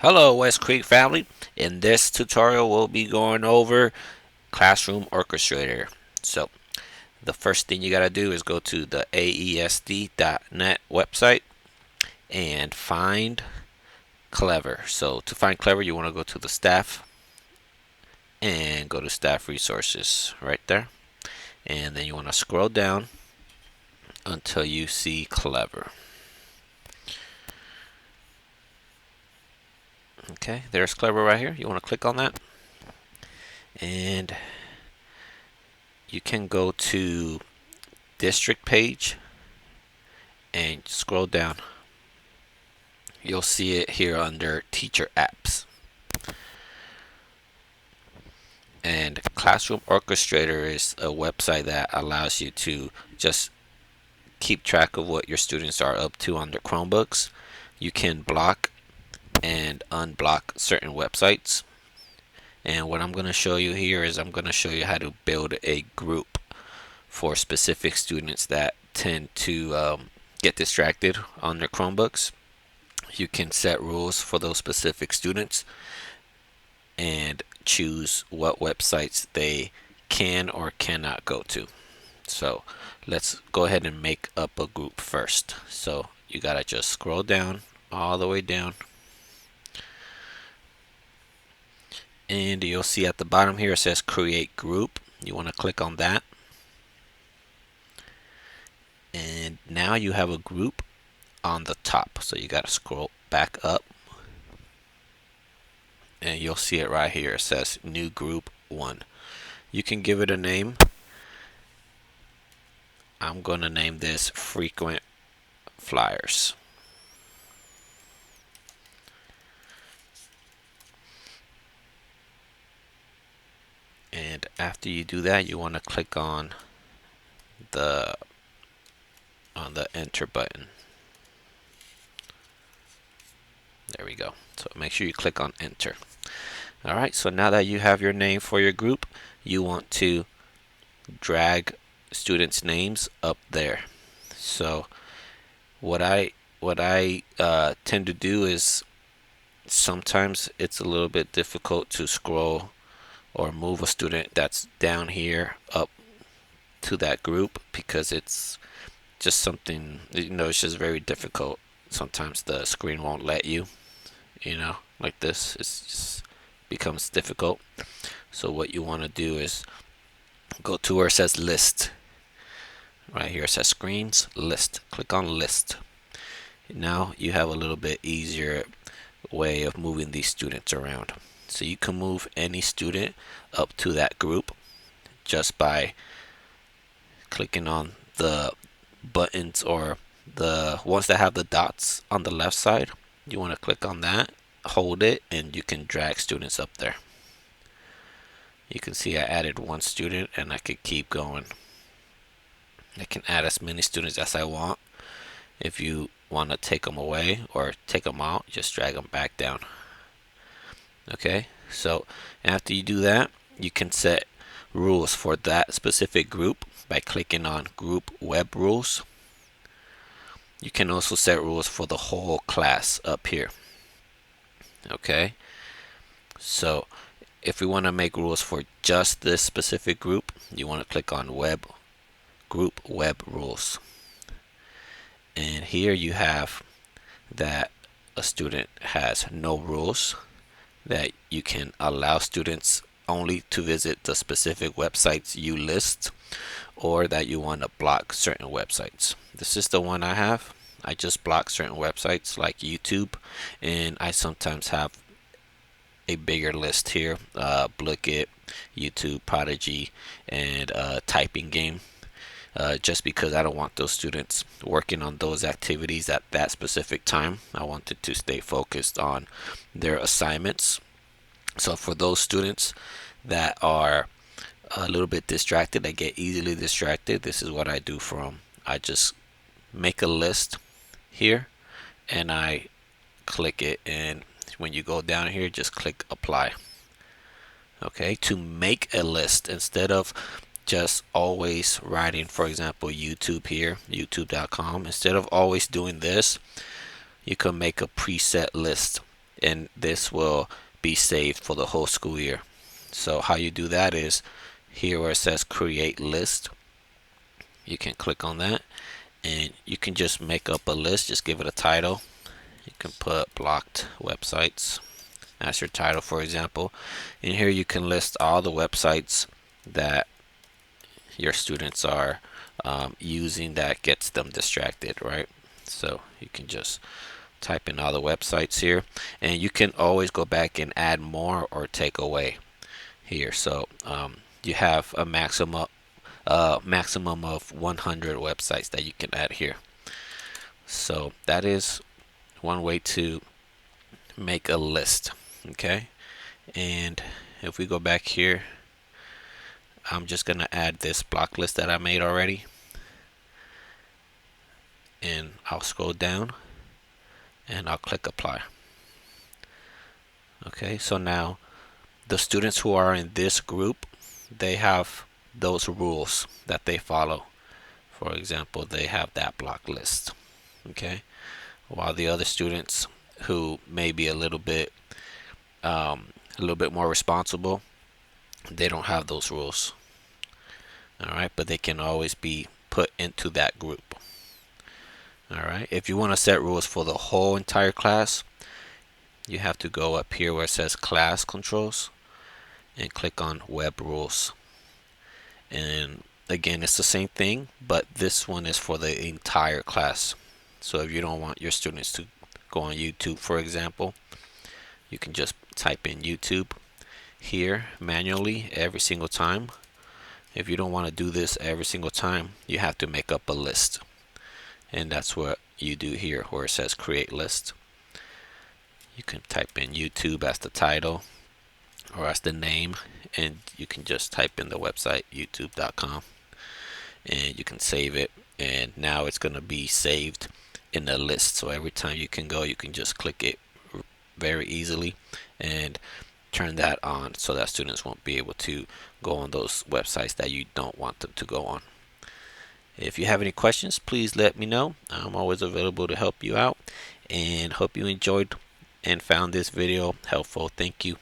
Hello West Creek family. In this tutorial we'll be going over Classroom Orchestrator. So the first thing you gotta do is go to the aesd.net website and find Clever. So to find Clever you want to go to the staff and go to staff resources right there, and then you want to scroll down until you see Clever. Okay, there's Clever right here. You want to click on that, and you can go to district page and scroll down. You'll see it here under teacher apps. And Classroom Orchestrator is a website that allows you to just keep track of what your students are up to on their Chromebooks. You can block and unblock certain websites. And what I'm going to show you here is I'm going to show you how to build a group for specific students that tend to get distracted on their Chromebooks. You can set rules for those specific students and choose what websites they can or cannot go to. So let's go ahead and make up a group first. So you gotta just scroll down all the way down, and you'll see at the bottom here it says create group. You want to click on that, and now you have a group on the top. So you gotta scroll back up, and you'll see it right here. It says new group 1. You can give it a name. I'm going to name this frequent flyers. And after you do that, you want to click the on the enter button. There we go. So make sure you click on enter. Alright, so now that you have your name for your group, you want to drag students' names up there. So what I tend to do is sometimes it's a little bit difficult to scroll or move a student that's down here up to that group, because it's just something, it's just very difficult. Sometimes the screen won't let you, like this. It just becomes difficult. So what you want to do is go to where it says list. Right here it says screens, list. Click on list. Now you have a little bit easier way of moving these students around. So you can move any student up to that group just by clicking on the buttons, or the ones that have the dots on the left side. You want to click on that, hold it, and you can drag students up there. You can see I added one student, and I could keep going. I can add as many students as I want. If you want to take them away or take them out, just drag them back down. Okay, so after you do that, you can set rules for that specific group by clicking on group web rules. You can also set rules for the whole class up here. Okay, so if we want to make rules for just this specific group, you want to click on group web rules, and here you have that a student has no rules, that you can allow students only to visit the specific websites you list, or that you want to block certain websites. This is the one I have. I just block certain websites like YouTube, and I sometimes have a bigger list here: Blickit, YouTube, Prodigy, and Typing Game. Just because I don't want those students working on those activities at that specific time. I wanted to stay focused on their assignments. So for those students that are a little bit distracted, that get easily distracted, this is what I do for them. I just make a list here, and I click it, and when you go down here, just click apply. Okay, to make a list, instead of just always writing, for example, YouTube here, youtube.com, instead of always doing this, you can make a preset list, and this will be saved for the whole school year. So how you do that is here where it says create list, you can click on that and you can just make up a list. Just give it a title. You can put blocked websites as your title, for example. And here you can list all the websites that your students are using that gets them distracted, right? So you can just type in all the websites here, and you can always go back and add more or take away here. So you have a maximum of 100 websites that you can add here. So that is one way to make a list. Okay, and if we go back here, I'm just gonna add this block list that I made already, and I'll scroll down and I'll click apply. Okay, so now the students who are in this group, they have those rules that they follow. For example, they have that block list. Okay, while the other students who may be a little bit more responsible, they don't have those rules. All right, but they can always be put into that group. All right, if you want to set rules for the whole entire class, you have to go up here where it says class controls and click on web rules. And again, it's the same thing, but this one is for the entire class. So if you don't want your students to go on YouTube, for example, you can just type in YouTube here manually every single time. If you don't want to do this every single time, you have to make up a list. And that's what you do here where it says create list. You can type in YouTube as the title or as the name, and you can just type in the website youtube.com, and you can save it, and now it's going to be saved in the list. So every time you can go, you can just click it very easily and turn that on so that students won't be able to go on those websites that you don't want them to go on. If you have any questions, please let me know. I'm always available to help you out, and hope you enjoyed and found this video helpful. Thank you.